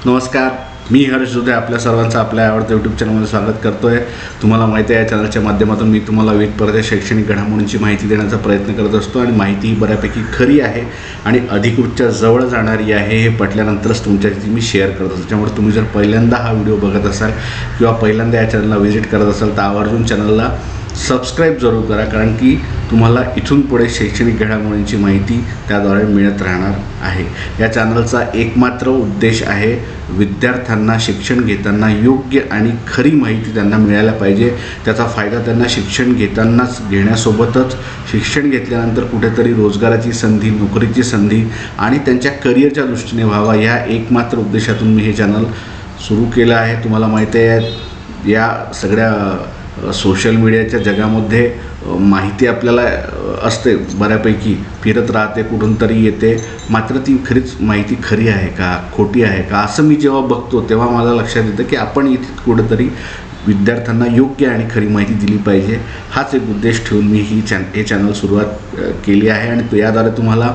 नमस्कार, मी हर्ष दुधे आपल्या सर्वांचं आपल्या आवडत्या यूट्यूब चॅनलमध्ये स्वागत करतो आहे। तुम्हाला माहिती आहे, या चॅनलच्या माध्यमातून मी तुम्हाला विविध प्रकारच्या शैक्षणिक घडामोडींची माहिती देण्याचा प्रयत्न करत असतो आणि माहिती ही बऱ्यापैकी खरी आहे आणि अधिकृतच्या जवळ जाणारी आहे हे पटल्यानंतरच तुमच्याशी मी शेअर करत असतो। त्यामुळे तुम्ही जर पहिल्यांदा हा व्हिडिओ बघत असाल किंवा पहिल्यांदा या चॅनलला व्हिजिट करत असाल तर आवर्जून चॅनलला सबस्क्राईब जरूर करा, कारण की तुम्हाला इथून पुढे शैक्षणिक घडामोडींची माहिती त्याद्वारे मिळत राहणार आहे। या चॅनलचा एकमात्र उद्देश आहे विद्यार्थ्यांना शिक्षण घेताना योग्य आणि खरी माहिती त्यांना मिळायला पाहिजे। त्याचा फायदा त्यांना शिक्षण घेण्यासोबतच शिक्षण घेतल्यानंतर कुठेतरी रोजगाराची संधी, नोकरीची संधी आणि त्यांच्या करिअरच्या दृष्टीने व्हावा, या एकमात्र उद्देशातून मी हे चॅनल सुरू केलं आहे। तुम्हाला माहिती आहे, या सगळ्या सोशल मीडियाच्या जगामध्ये माहिती आपल्याला असते, बऱ्यापैकी फिरत राहते, कुठून तरी येते, मात्र ती खरीच माहिती खरी आहे का खोटी आहे का असं मी जेव्हा बघतो तेव्हा मला लक्षात येतं की आपण इथे कुठेतरी विद्यार्थ्यांना योग्य आणि खरी माहिती दिली पाहिजे। हाच एक उद्देश ठेवून मी हे चॅनल सुरुवात केली आहे आणि याद्वारे तुम्हाला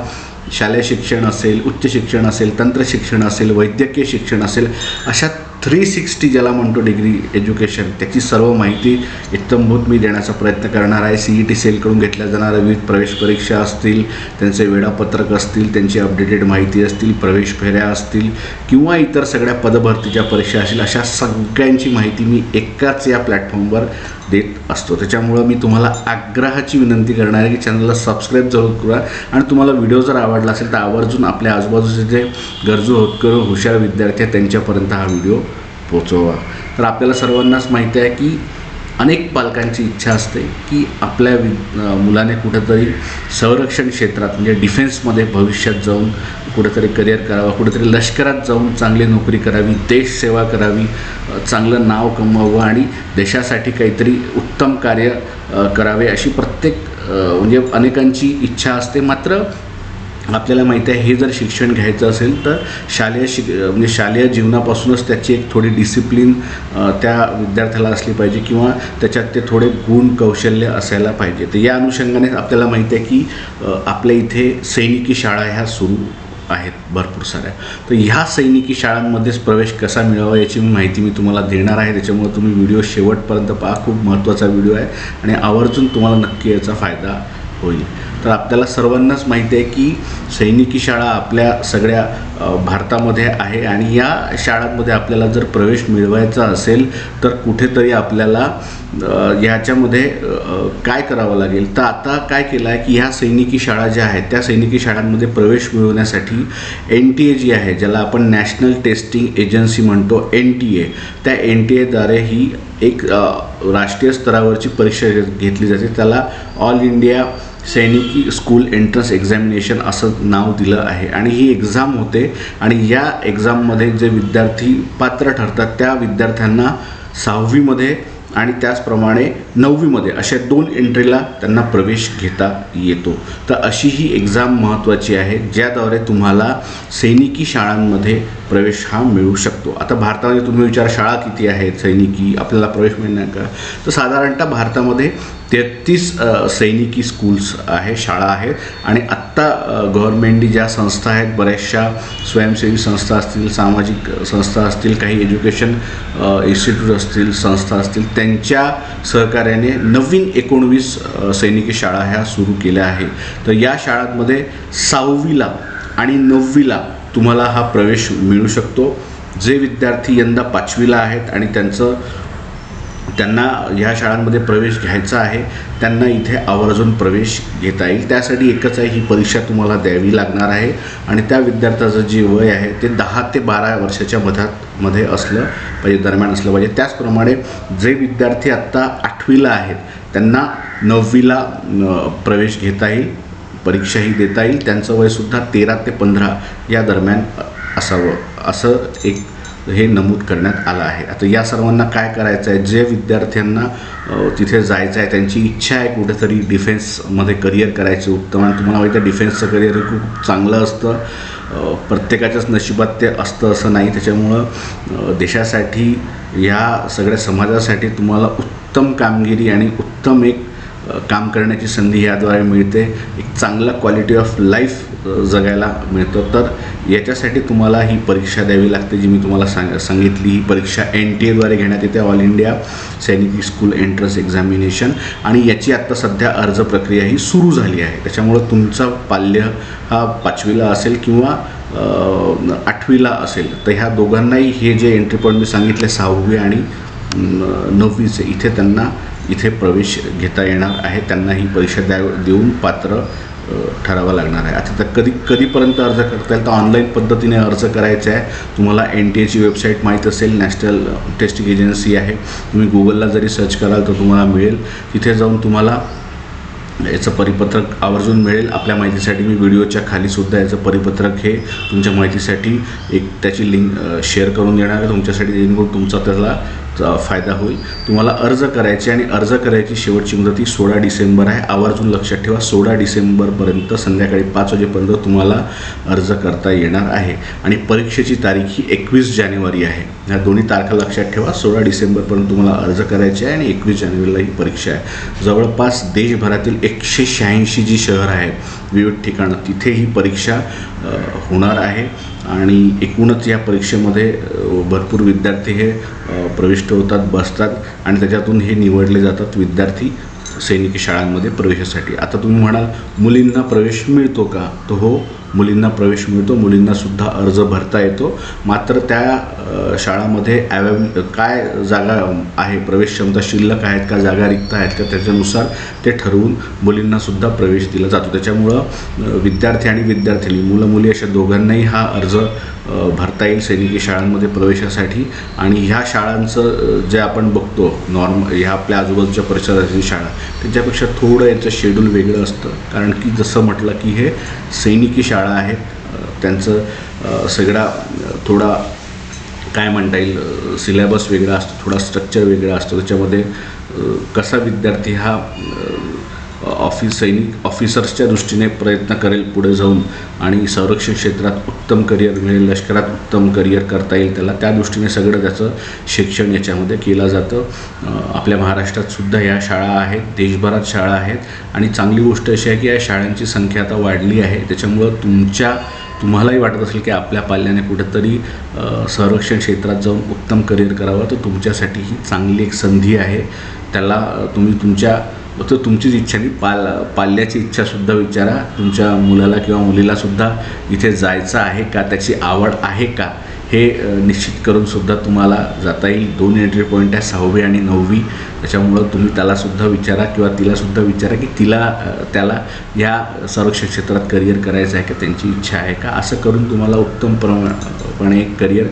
शालेय शिक्षण असेल, उच्च शिक्षण असेल, तंत्र शिक्षण असेल, वैद्यकीय शिक्षण असेल, अशा 360 ज्याला म्हणतो डिग्री एज्युकेशन, त्याची सर्व माहिती इत्थंभूत मी देण्याचा प्रयत्न करणार आहे। CET सेलकडून घेतल्या जाणाऱ्या विविध प्रवेश परीक्षा असतील, त्यांचे वेळापत्रक असतील, त्यांची अपडेटेड माहिती असतील, प्रवेश फेऱ्या असतील किंवा इतर सगळ्या पदभरतीच्या परीक्षा असतील, अशा सगळ्यांची माहिती मी एकाच या प्लॅटफॉर्मवर देत असतो। त्याच्यामुळं मी तुम्हाला आग्रहाची विनंती करणार आहे की चॅनलला सबस्क्राईब जरूर करा आणि तुम्हाला व्हिडिओ जर आवडला असेल तर आवर्जून आपल्या आजूबाजूचे जे गरजू होतकरू हुशार विद्यार्थी आहेत त्यांच्यापर्यंत हा व्हिडिओ पोचवा। तर आपल्याला सर्वांनाच माहिती आहे की अनेक पालकांची इच्छा असते की आपल्या मुलाने कुठेतरी संरक्षण क्षेत्रात म्हणजे डिफेन्समध्ये भविष्यात जाऊन कुठेतरी करिअर करावं, कुठेतरी लष्करात जाऊन चांगली नोकरी करावी, देशसेवा करावी, चांगलं नाव कमवावं आणि देशासाठी काहीतरी उत्तम कार्य करावे, अशी प्रत्येक म्हणजे अनेकांची इच्छा असते। मात्र आपल्याला माहिती आहे, हे जर शिक्षण घ्यायचं असेल तर शालेय जीवनापासूनच त्याची एक थोडी डिसिप्लिन त्या विद्यार्थ्याला असली पाहिजे किंवा त्याच्यात ते थोडे गुण कौशल्य असायला पाहिजे। तर या अनुषंगाने आपल्याला माहिती आहे की आपल्या इथे सैनिकी शाळा ह्या सुरू आहेत भरपूर साऱ्या। तर ह्या सैनिकी शाळांमध्येच प्रवेश कसा मिळावा याची माहिती मी तुम्हाला देणार आहे। त्याच्यामुळे तुम्ही व्हिडिओ शेवटपर्यंत पहा, खूप महत्त्वाचा व्हिडिओ आहे आणि आवर्जून तुम्हाला नक्की याचा फायदा होईल। तर आपल्याला सर्वांनाच माहिती आहे की सैनिकी शाळा आपल्या सगळ्या भारतामध्ये आहे आणि या शाळांमध्ये आपल्याला जर प्रवेश मिळवायचा असेल तर कुठेतरी आपल्याला ह्याच्यामध्ये काय करावं लागेल। तर आता काय केलं आहे की ह्या सैनिकी शाळा ज्या आहेत त्या सैनिकी शाळांमध्ये प्रवेश मिळवण्यासाठी NTA जी आहे, ज्याला आपण नॅशनल टेस्टिंग एजन्सी म्हणतो, NTA, त्या NTAद्वारे ही एक राष्ट्रीय स्तरावरची परीक्षा घेतली जाते। त्याला ऑल इंडिया सैनिकी स्कूल एंट्रन्स एक्झामिनेशन असं नाव दिलं आहे आणि ही एक्झाम होते आणि या एक्झाममध्ये जे विद्यार्थी पात्र ठरतात त्या विद्यार्थ्यांना 6वीमध्ये आणि त्याचप्रमाणे 9वीमध्ये अशा 2 एंट्रीला त्यांना प्रवेश घेता येतो। तर अशी ही एक्झाम महत्त्वाची आहे ज्याद्वारे तुम्हाला सैनिकी शाळांमध्ये प्रवेश हा मिळू शकतो। आता भारतामध्ये तुम्ही विचार, शाळा किती आहेत सैनिकी, आपल्याला प्रवेश मिळणार का? तर साधारणतः भारतामध्ये 33 सैनिकी स्कूल्स आहे, शाळा आहेत आणि आत्ता गव्हर्नमेंटनी ज्या संस्था आहेत, बऱ्याचशा स्वयंसेवी संस्था असतील, सामाजिक संस्था असतील, काही एज्युकेशन इन्स्टिट्यूट असतील, संस्था असतील, त्यांच्या सहकार्याने नवीन 19 सैनिकी शाळा ह्या सुरू केल्या आहेत। तर या शाळांमध्ये 6वीला आणि 9वीला तुम्हाला हा प्रवेश मिळू शकतो। जे विद्यार्थी यंदा 5वीला आहेत आणि त्यांना ह्या शाळांमध्ये प्रवेश घ्यायचा आहे त्यांना इथे आवर्जून प्रवेश घेता येईल। त्यासाठी एकच आहे, ही परीक्षा तुम्हाला द्यावी लागणार आहे आणि त्या विद्यार्थ्याचं जे वय आहे ते 10 ते 12 वर्षाच्या मध्ये असलं पाहिजे, दरम्यान असलं पाहिजे। त्याचप्रमाणे जे विद्यार्थी आत्ता 8वीला आहेत त्यांना 9वीला प्रवेश घेता येईल, परीक्षाही देता येईल। त्यांचं वयसुद्धा 13 ते 15 या दरम्यान असावं, असं एक हे नमूद करण्यात आलं आहे। आता या सर्वांना काय करायचं आहे, जे विद्यार्थ्यांना तिथे जायचं आहे, त्यांची इच्छा आहे कुठेतरी डिफेन्समध्ये करिअर करायचं उत्तम, आणि तुम्हाला माहिती आहे डिफेन्सचं करिअर हे खूप चांगलं असतं, प्रत्येकाच्याच नशिबात ते असतं असं नाही। त्याच्यामुळं देशासाठी, या सगळ्या समाजासाठी तुम्हाला उत्तम कामगिरी आणि उत्तम एक काम करण्याची संधी याद्वारे मिळते, एक चांगला क्वालिटी ऑफ लाईफ जगायला मिळतं. तर याच्यासाठी तुम्हाला ही परीक्षा द्यावी लागते, जी मी तुम्हाला सांगितली. ही परीक्षा NTA द्वारे घेण्यात येते, ऑल इंडिया सैनिकी स्कूल एंट्रन्स एक्झामिनेशन, आणि याची आत्ता सध्या अर्ज प्रक्रिया ही सुरू झाली आहे. त्याच्यामुळं तुमचा पाल्य हा 5वीला असेल किंवा 8वीला असेल, तर ह्या दोघांनाही हे जे एंट्री पॉईंट मी सांगितले 6वी आणि 9वीचे, इथे प्रवेश घेता येणार आहे. त्यांना ही परीक्षा देऊन पात्र ठरावं लागणार आहे. आता तर कधीपर्यंत अर्ज करता येईल, तर ऑनलाईन पद्धतीने अर्ज करायचा आहे. तुम्हाला NTAची वेबसाईट माहीत असेल, नॅशनल टेस्टिंग एजन्सी आहे. तुम्ही गुगलला जरी सर्च कराल तर तुम्हाला मिळेल. तिथे जाऊन तुम्हाला याचं परिपत्रक आवर्जून मिळेल. आपल्या माहितीसाठी मी व्हिडिओच्या खालीसुद्धा याचं परिपत्रक हे तुमच्या माहितीसाठी त्याची लिंक शेअर करून देणार आहे तुमच्यासाठी, जेणेकरून तुमचा त्याला फायदा होईल. तुम्हाला अर्ज करायचे, आणि अर्ज करायची शेवटची मुदत ही 16 डिसेंबर आहे. आवर्जून लक्षात ठेवा, 16 डिसेंबरपर्यंत संध्याकाळी 5 वाजेपर्यंत तुम्हाला अर्ज करता येणार आहे. आणि परीक्षेची तारीख ही 21 जानेवारी आहे. ह्या दोन्ही तारखा लक्षात ठेवा. 16 डिसेंबरपर्यंत तुम्हाला अर्ज करायचे आहे आणि 21 जानेवारीला ही परीक्षा आहे. जवळपास देशभरातील 186 जी शहरं आहेत, विविध ठिकाणं, तिथे ही परीक्षा होणार आहे. आणि एकूणच या परीक्षेमध्ये भरपूर विद्यार्थी हे प्रविष्ट होतात, बसतात, आणि त्याच्यातून हे निवडले जातात विद्यार्थी सैनिकी शाळांमध्ये प्रवेशासाठी. आता तुम्ही म्हणाल मुलींना प्रवेश मिळतो का? तर हो, मुलींना प्रवेश मिळतो. मुलींनासुद्धा अर्ज भरता येतो. मात्र त्या शाळामध्ये काय जागा आहे, प्रवेश क्षमता शिल्लक आहेत का, जागा रिक्त आहेत का, त्याच्यानुसार ते ठरवून मुलींनासुद्धा प्रवेश दिला जातो. त्याच्यामुळं विद्यार्थी आणि विद्यार्थिनी, मुलं मुली अशा दोघांनाही हा अर्ज भरता येईल सैनिकी शाळांमध्ये प्रवेशासाठी. आणि ह्या शाळांचं जे आपण बघतो ह्या आपल्या आजूबाजूच्या परिसरातील शाळा, त्याच्यापेक्षा थोडं यांचं शेड्यूल वेगळं असतं. कारण की जसं म्हटलं की हे सैनिकी शाळा आहेत, त्यांचं सगळा थोडा काय म्हणता येईल, सिलेबस वेगळा असतो, थोडा स्ट्रक्चर वेगळा असतो. त्याच्यामध्ये कसा विद्यार्थी हा सैनिक ऑफिसर्सच्या दृष्टीने प्रयत्न करेल पुढे जाऊन, आणि संरक्षण क्षेत्रात उत्तम करिअर मिळेल, लष्करात उत्तम करिअर करता येईल त्याला, त्या दृष्टीने सगळं त्याचं शिक्षण याच्यामध्ये केलं जातं. आपल्या महाराष्ट्रातसुद्धा या शाळा आहेत, देशभरात शाळा आहेत. आणि चांगली गोष्ट अशी आहे की या शाळांची संख्या आता वाढली आहे. त्याच्यामुळं तुम्हालाही वाटत असेल की आपल्या पाल्याने कुठंतरी संरक्षण क्षेत्रात जाऊन उत्तम करिअर करावं, तर तुमच्यासाठी ही चांगली एक संधी आहे. त्याला तुम्ही तुमचीच इच्छा नाही, पाल्याची इच्छासुद्धा विचारा. तुमच्या मुलाला किंवा मुलीलासुद्धा इथे जायचं आहे का, त्याची आवड आहे का, हे निश्चित करूनसुद्धा तुम्हाला जाता येईल. 2 एंट्री पॉईंट आहे, 6वी आणि 9वी. त्याच्यामुळं तुम्ही त्यालासुद्धा विचारा किंवा तिलासुद्धा विचारा की त्याला या संरक्षण क्षेत्रात करिअर करायचं आहे का, त्यांची इच्छा आहे का. असं करून तुम्हाला उत्तमपणे एक करिअर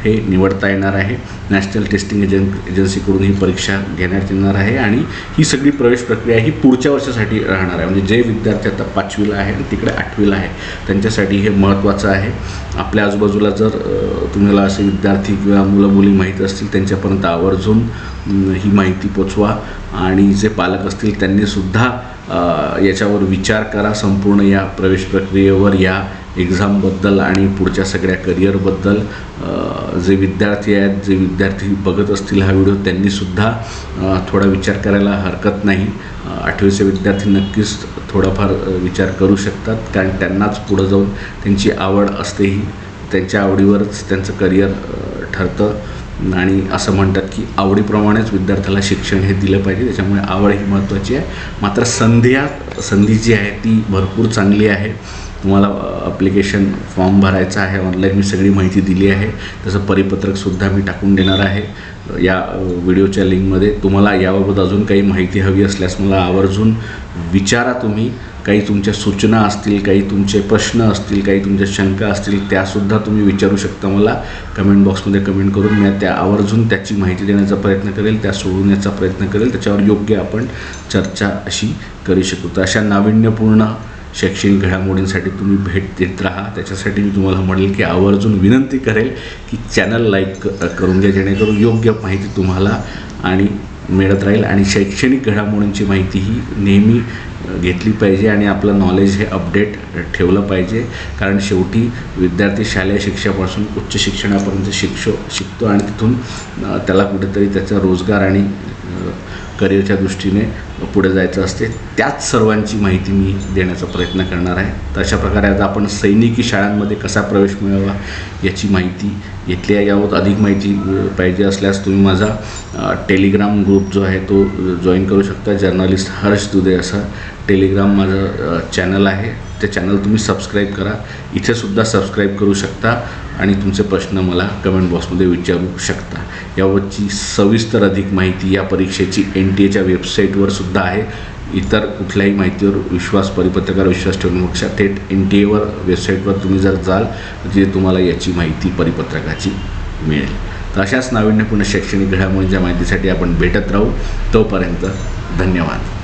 हे निवडता येणार आहे. नॅशनल टेस्टिंग एजन्सीकडून ही परीक्षा घेण्यात येणार आहे. आणि ही सगळी प्रवेश प्रक्रिया ही पुढच्या वर्षासाठी राहणार आहे. म्हणजे जे विद्यार्थी आता 5वीला आहे आणि तिकडे 8वीला आहे, त्यांच्यासाठी हे महत्त्वाचं आहे. आपल्या आजूबाजूला जर तुम्हाला असे विद्यार्थी किंवा मुलं मुली माहीत असतील, त्यांच्यापर्यंत आवर्जून ही माहिती पोचवा. आणि जे पालक असतील त्यांनीसुद्धा याच्यावर विचार करा, संपूर्ण या प्रवेश प्रक्रियेवर, या एक्झामबद्दल आणि पुढच्या सगळ्या करिअरबद्दल. जे विद्यार्थी आहेत, जे विद्यार्थी बघत असतील हा व्हिडिओ, त्यांनीसुद्धा थोडा विचार करायला हरकत नाही. 8वीचे विद्यार्थी नक्कीच थोडाफार विचार करू शकतात, कारण त्यांनाच पुढं जाऊन त्यांची आवड असते, ही त्यांच्या आवडीवरच त्यांचं करिअर ठरतं. आणि असं म्हणतात की आवडीप्रमाणेच विद्यार्थ्याला शिक्षण हे दिलं पाहिजे. त्याच्यामुळे आवड ही महत्त्वाची आहे. मात्र संधी जी आहे ती भरपूर चांगली आहे. तुम्हाला ॲप्लिकेशन फॉर्म भरायचा आहे ऑनलाईन, मी सगळी माहिती दिली आहे. त्याचं परिपत्रकसुद्धा मी टाकून देणार आहे या व्हिडिओच्या लिंकमध्ये. तुम्हाला याबाबत अजून काही माहिती हवी असल्यास मला आवर्जून विचारा. तुम्ही काही तुमच्या सूचना असतील, काही तुमचे प्रश्न असतील, काही तुमच्या शंका असतील, त्यासुद्धा तुम्ही विचारू शकता मला कमेंट बॉक्समध्ये कमेंट करून. मी त्या आवर्जून त्याची माहिती देण्याचा प्रयत्न करेल, त्या सोडवण्याचा प्रयत्न करेल, त्याच्यावर योग्य आपण चर्चा अशी करू शकू. तर अशा नाविन्यपूर्ण शैक्षणिक घडामोडींसाठी तुम्ही भेट देत राहा. त्याच्यासाठी मी तुम्हाला म्हणेल की आवर्जून विनंती करेल की चॅनल लाईक करून घ्या, जेणेकरून योग्य माहिती तुम्हाला आणि मिळत राहील. आणि शैक्षणिक घडामोडींची माहिती ही नेहमी घेतली पाहिजे आणि आपलं नॉलेज हे अपडेट ठेवलं पाहिजे. कारण शेवटी विद्यार्थी शालेय शिक्षणापासून उच्च शिक्षणापर्यंत शिकतो आणि तिथून त्याला कुठेतरी त्याचा रोजगार आणि करिअरच्या दृष्टीने पुढे जायचं असते, त्याच सर्वांची माहिती मी देण्याचा प्रयत्न करणार आहे. तर अशा प्रकारे आता आपण सैनिकी शाळांमध्ये कसा प्रवेश मिळावा याची माहिती घेतली आहे. यावर अधिक माहिती पाहिजे असल्यास तुम्ही माझा टेलिग्राम ग्रुप जो आहे तो जॉईन करू शकता. जर्नलिस्ट हर्ष दुधे असा टेलिग्राम माझं चॅनल आहे. ते चॅनल तुम्ही सबस्क्राईब करा. इथेसुद्धा सबस्क्राईब करू शकता आणि तुमचे प्रश्न मला कमेंट बॉक्समध्ये विचारू शकता. यावरची सविस्तर अधिक माहिती या परीक्षेची NTA वेबसाईटवर सुद्धा आहे. इतर कुठल्याही माहितीवर परिपत्रकावर विश्वास ठेवण्यापेक्षा थेट NTA वेबसाईटवर तुम्ही जर जाल तर तिथे तुम्हाला याची माहिती परिपत्रकाची मिळेल. तर अशाच नाविन्यपूर्ण शैक्षणिक घडामोडींच्या माहितीसाठी आपण भेटत राहू. तोपर्यंत धन्यवाद.